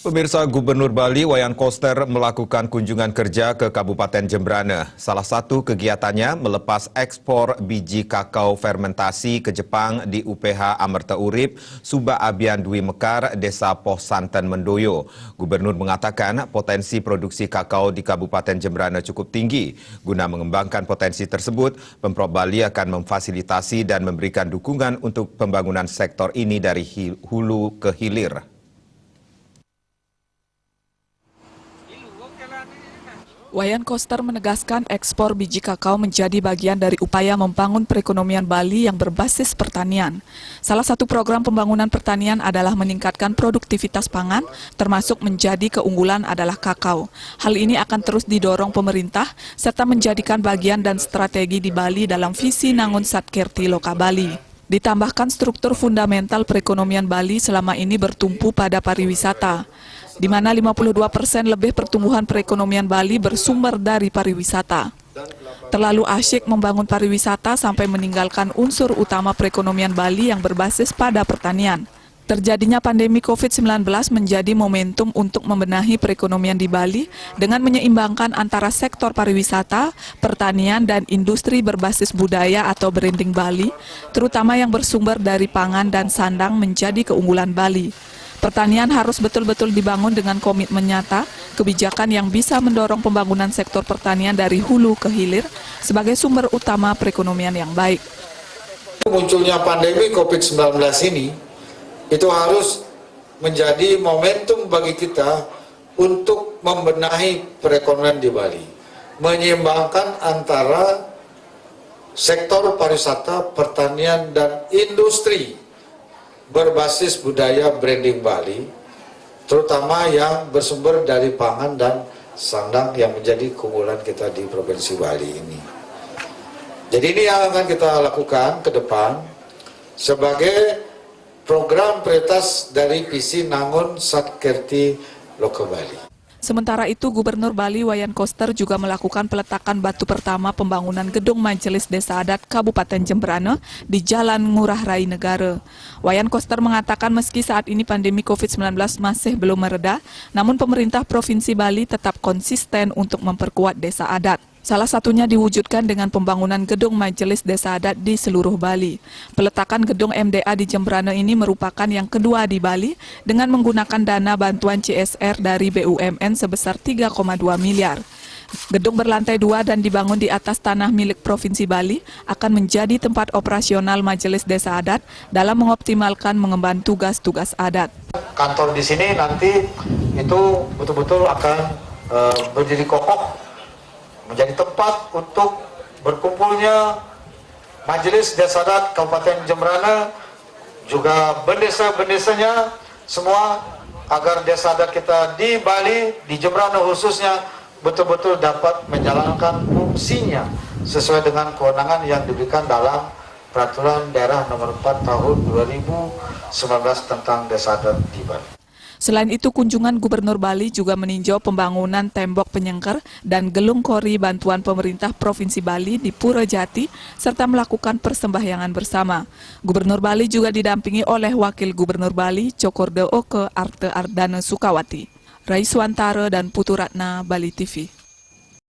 Pemirsa, Gubernur Bali Wayan Koster melakukan kunjungan kerja ke Kabupaten Jembrana. Salah satu kegiatannya melepas ekspor biji kakao fermentasi ke Jepang di UPH Amerta Urip, Suba Abian Dwi Mekar, Desa Poh Santen Mendoyo. Gubernur mengatakan potensi produksi kakao di Kabupaten Jembrana cukup tinggi. Guna mengembangkan potensi tersebut, Pemprov Bali akan memfasilitasi dan memberikan dukungan untuk pembangunan sektor ini dari hulu ke hilir. Wayan Koster menegaskan ekspor biji kakao menjadi bagian dari upaya membangun perekonomian Bali yang berbasis pertanian. Salah satu program pembangunan pertanian adalah meningkatkan produktivitas pangan, termasuk menjadi keunggulan adalah kakao. Hal ini akan terus didorong pemerintah, serta menjadikan bagian dan strategi di Bali dalam visi Nangun Satkerti Loka Bali. Ditambahkan struktur fundamental perekonomian Bali selama ini bertumpu pada pariwisata, di mana 52% lebih pertumbuhan perekonomian Bali bersumber dari pariwisata. Terlalu asyik membangun pariwisata sampai meninggalkan unsur utama perekonomian Bali yang berbasis pada pertanian. Terjadinya pandemi COVID-19 menjadi momentum untuk membenahi perekonomian di Bali dengan menyeimbangkan antara sektor pariwisata, pertanian, dan industri berbasis budaya atau branding Bali, terutama yang bersumber dari pangan dan sandang menjadi keunggulan Bali. Pertanian harus betul-betul dibangun dengan komitmen nyata, kebijakan yang bisa mendorong pembangunan sektor pertanian dari hulu ke hilir sebagai sumber utama perekonomian yang baik. Munculnya pandemi COVID-19 ini, itu harus menjadi momentum bagi kita untuk membenahi perekonomian di Bali. Menyeimbangkan antara sektor pariwisata, pertanian, dan industri berbasis budaya branding Bali, terutama yang bersumber dari pangan dan sandang yang menjadi keunggulan kita di Provinsi Bali ini. Jadi ini yang akan kita lakukan ke depan sebagai program prioritas dari visi Nangun Satkerti Loka Bali. Sementara itu, Gubernur Bali Wayan Koster juga melakukan peletakan batu pertama pembangunan gedung Majelis Desa Adat Kabupaten Jembrana di Jalan Ngurah Rai Negara. Wayan Koster mengatakan meski saat ini pandemi COVID-19 masih belum mereda, namun pemerintah Provinsi Bali tetap konsisten untuk memperkuat desa adat. Salah satunya diwujudkan dengan pembangunan gedung Majelis Desa Adat di seluruh Bali. Peletakan gedung MDA di Jembrana ini merupakan yang kedua di Bali dengan menggunakan dana bantuan CSR dari BUMN sebesar 3,2 miliar. Gedung berlantai 2 dan dibangun di atas tanah milik Provinsi Bali akan menjadi tempat operasional Majelis Desa Adat dalam mengoptimalkan mengemban tugas-tugas adat. Kantor di sini nanti itu betul-betul akan berdiri kokoh, menjadi tempat untuk berkumpulnya Majelis Desa Adat Kabupaten Jembrana, juga bendesa-bendesanya semua, agar desa adat kita di Bali, di Jembrana khususnya, betul-betul dapat menjalankan fungsinya sesuai dengan kewenangan yang diberikan dalam Peraturan Daerah Nomor 4 Tahun 2019 tentang Desa Adat di Bali. Selain itu, kunjungan Gubernur Bali juga meninjau pembangunan tembok penyengker dan gelung kori bantuan pemerintah Provinsi Bali di Pura Jati, serta melakukan persembahyangan bersama. Gubernur Bali juga didampingi oleh Wakil Gubernur Bali, Cokorde Oke Arte Ardana Sukawati. Rai Suantara dan Putu Ratna, Bali TV.